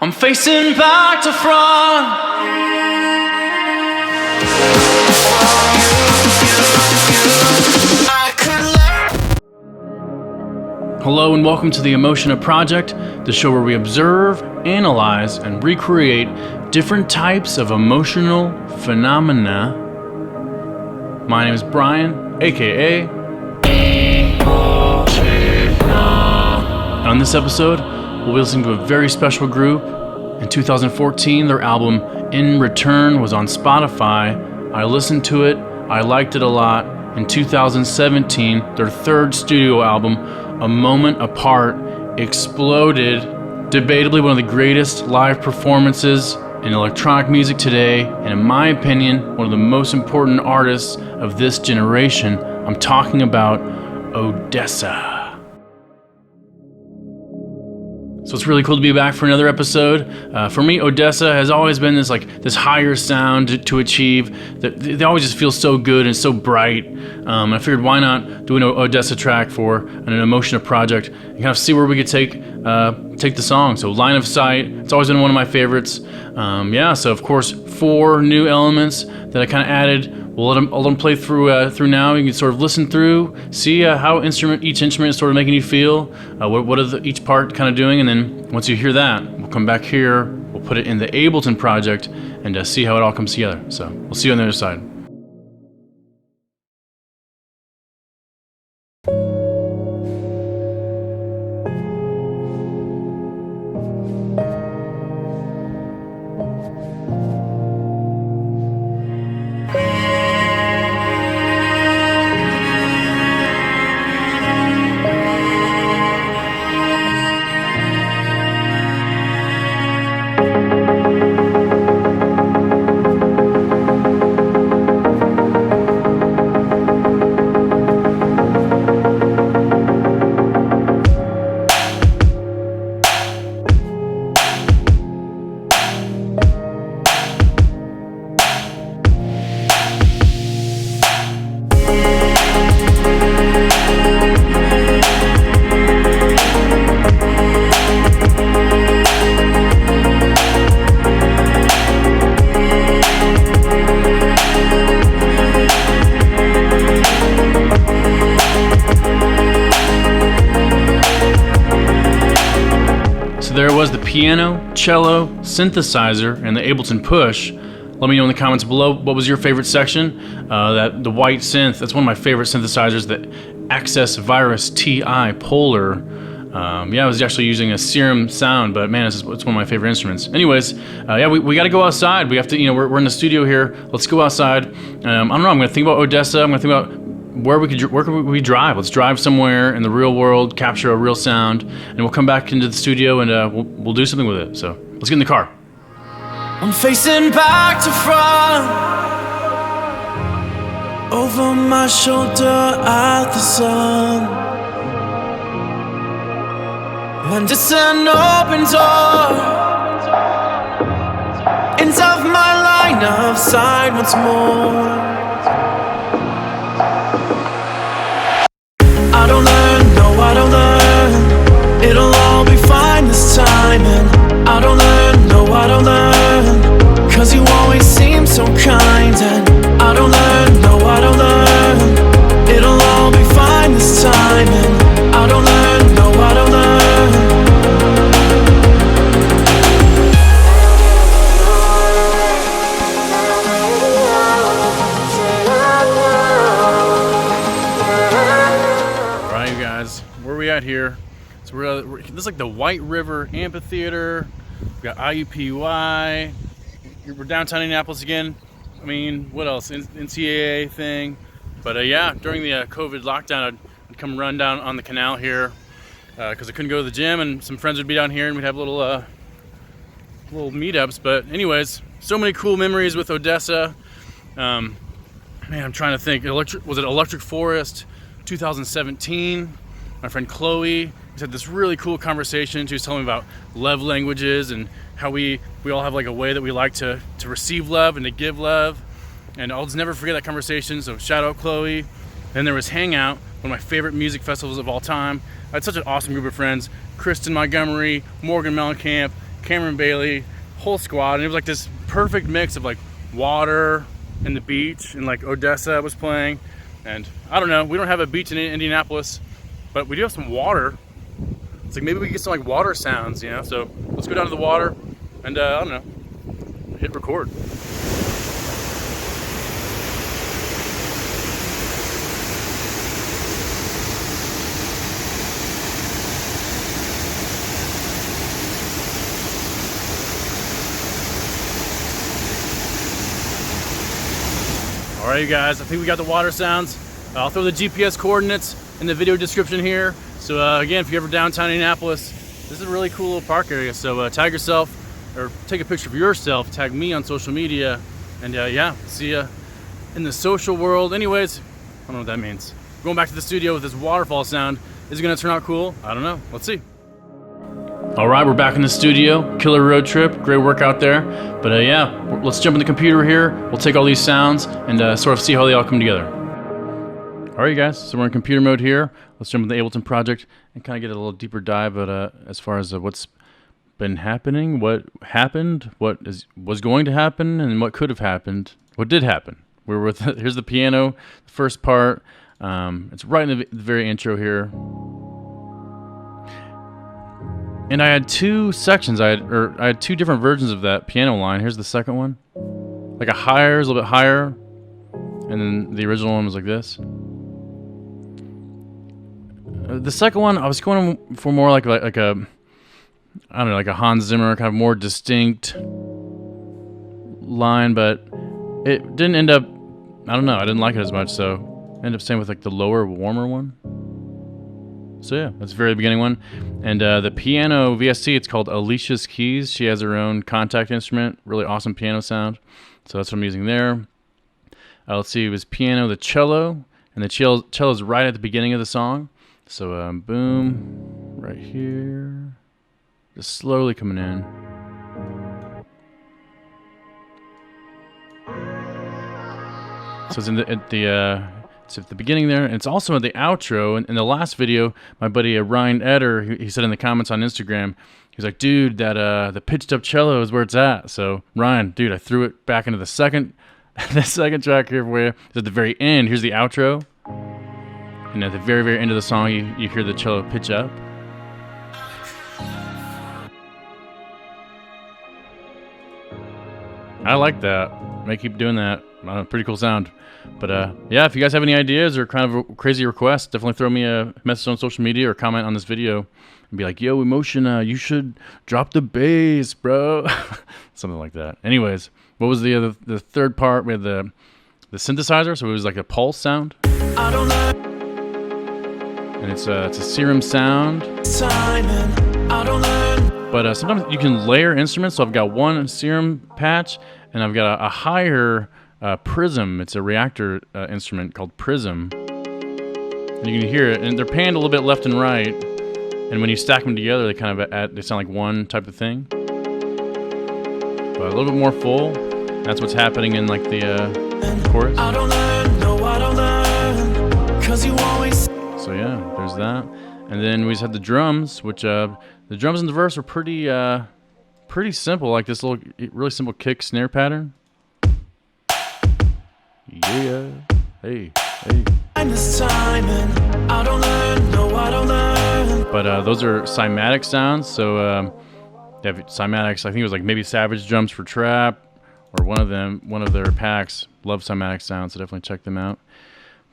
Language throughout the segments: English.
I'm facing back to front. Hello and welcome to the EMOTIONA project, the show where we observe, analyze, and recreate different types of emotional phenomena. My name is Brian, aka EMOTIONA. On this episode, we'll be listening to a very special group. In 2014, their album In Return was on Spotify. I listened to it, I liked it a lot. In 2017, their third studio album, A Moment Apart, exploded. Debatably one of the greatest live performances in electronic music today, and in my opinion, one of the most important artists of this generation. I'm talking about ODESZA. So it's really cool to be back for another episode. For me, ODESZA has always been this higher sound to achieve. They always just feel so good and so bright. I figured why not do an ODESZA track for an EMOTIONA project and kind of see where we could take the song. So Line of Sight, it's always been one of my favorites. So of course 4 new elements that I kind of added. I'll let them play through now. You can sort of listen through, see how each instrument is sort of making you feel. What is each part kind of doing, and then once you hear that, we'll come back here. We'll put it in the Ableton project and see how it all comes together. So we'll see you on the other side. There was the piano, cello, synthesizer, and the Ableton push. Let me know in the comments below what was your favorite section. The white synth, that's one of my favorite synthesizers, the Access Virus TI Polar. I was actually using a Serum sound, but man, it's one of my favorite instruments. Anyways, we got to go outside. We have to, we're in the studio here. Let's go outside. I don't know, I'm going to think about ODESZA. I'm going to think about where could we drive? Let's drive somewhere in the real world, capture a real sound, and we'll come back into the studio and we'll do something with it. So let's get in the car. I'm facing back to front, over my shoulder at the sun, and it's an open door into my line of sight once more. I don't learn, no I don't learn. It'll all be fine this time. And I don't learn, no I don't learn, 'cause you always seem so kind. And I don't learn, no I don't learn. It'll all be fine this time. And I don't learn, no I don't learn. Where are we at here? So this is like the White River Amphitheater. We got IUPUI. We're downtown Indianapolis again. I mean, what else? NCAA thing. But during the COVID lockdown, I'd come run down on the canal here because I couldn't go to the gym, and some friends would be down here, and we'd have little meetups. But anyways, so many cool memories with ODESZA. Man, I'm trying to think. Was it Electric Forest 2017? My friend Chloe had this really cool conversation. She was telling me about love languages and how we all have like a way that we like to receive love and to give love. And I'll just never forget that conversation. So shout out Chloe. Then there was Hangout, one of my favorite music festivals of all time. I had such an awesome group of friends. Kristen Montgomery, Morgan Mellencamp, Cameron Bailey, whole squad, and it was like this perfect mix of like water and the beach, and like ODESZA was playing. And I don't know, we don't have a beach in Indianapolis, but we do have some water. It's like maybe we get some like water sounds, you know? So let's go down to the water and I don't know, hit record. All right, you guys, I think we got the water sounds. I'll throw the GPS coordinates in the video description here. So again, if you're ever downtown Indianapolis, this is a really cool little park area. So tag yourself, or take a picture of yourself, tag me on social media, and yeah, see ya in the social world. Anyways, I don't know what that means. Going back to the studio with this waterfall sound. Is it gonna turn out cool? I don't know, let's see. All right, we're back in the studio. Killer road trip, great work out there. But yeah, let's jump in the computer here. We'll take all these sounds and sort of see how they all come together. All right, you guys, so we're in computer mode here. Let's jump into the Ableton project and kind of get a little deeper dive at as far as what's been happening, what happened, was going to happen, and what could have happened, what did happen. We're with here's the piano, the first part. It's right in the very intro here. And I had two sections. I had two different versions of that piano line. Here's the second one, like a higher, a little bit higher, and then the original one was like this. The second one, I was going for more like a, I don't know, like a Hans Zimmer kind of more distinct line, but it didn't end up. I don't know. I didn't like it as much, so I ended up staying with like the lower, warmer one. So yeah, that's the very beginning one. And the piano VST, it's called Alicia's Keys. She has her own contact instrument, really awesome piano sound. So that's what I'm using there. Let's see, it was piano, the cello, and the cello's right at the beginning of the song. So boom, right here, just slowly coming in. So it's it's at the beginning there, and it's also at the outro. In the last video, my buddy Ryan Eder, he said in the comments on Instagram, he's like, dude, that the pitched up cello is where it's at. So Ryan, dude, I threw it back into the second track here for you. It's at the very end. Here's the outro, and at the very, very end of the song, you hear the cello pitch up. I like that. May keep doing that. Pretty cool sound. But yeah, if you guys have any ideas or kind of a crazy requests, definitely throw me a message on social media or comment on this video and be like, yo, EMOTIONA, you should drop the bass, bro. Something like that. Anyways, what was the third part? We had the synthesizer, so it was like a pulse sound. And it's a serum sound. But sometimes you can layer instruments. So I've got one serum patch, and I've got a higher prism. It's a reactor instrument called prism. And you can hear it, and they're panned a little bit left and right. And when you stack them together, they kind of they sound like one type of thing. But a little bit more full. That's what's happening in like the chorus. So yeah, there's that. And then we just had the drums, which the drums in the verse are pretty simple, like this little really simple kick snare pattern. Yeah, hey. But those are cymatic sounds, so they have cymatics. I think it was like maybe Savage Drums for Trap, or one of their packs. Love cymatic sounds, so definitely check them out.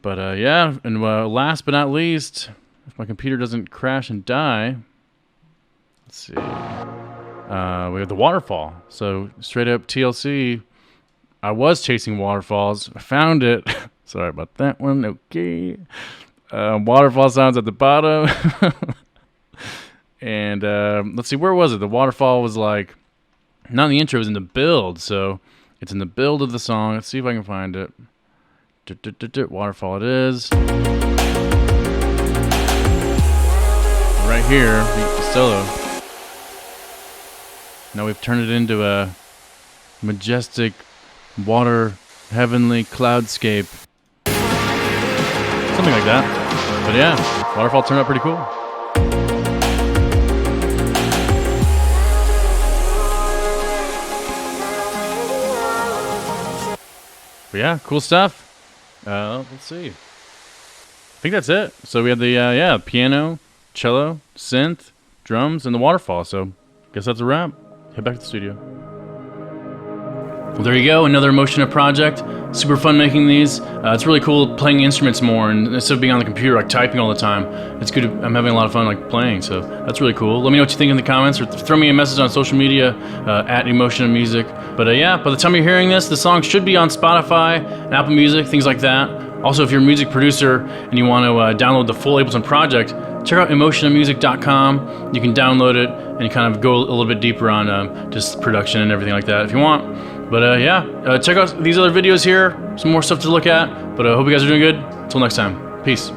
But yeah, and last but not least, if my computer doesn't crash and die, let's see. We have the waterfall. So straight up TLC. I was chasing waterfalls. I found it. Sorry about that one. Okay. Waterfall sounds at the bottom. And let's see, where was it? The waterfall was like, not in the intro, it was in the build. So it's in the build of the song. Let's see if I can find it. Waterfall it is. Right here, the solo. Now we've turned it into a majestic water, heavenly cloudscape. Something like that. But yeah, waterfall turned out pretty cool. But yeah, cool stuff. Let's see. I think that's it. So we had the piano, cello, synth, drums, and the waterfall. So guess that's a wrap. Head back to the studio. Well, there you go, another EMOTIONA project. Super fun making these. It's really cool playing instruments more, and instead of being on the computer, like typing all the time, it's good. I'm having a lot of fun like playing, so that's really cool. Let me know what you think in the comments, or throw me a message on social media at EMOTIONA Music. But yeah, by the time you're hearing this, the song should be on Spotify and Apple Music, things like that. Also, if you're a music producer and you want to download the full Ableton project, check out emotionamusic.com. You can download it and kind of go a little bit deeper on just production and everything like that if you want. But yeah, check out these other videos here. Some more stuff to look at. But I hope you guys are doing good. Until next time. Peace.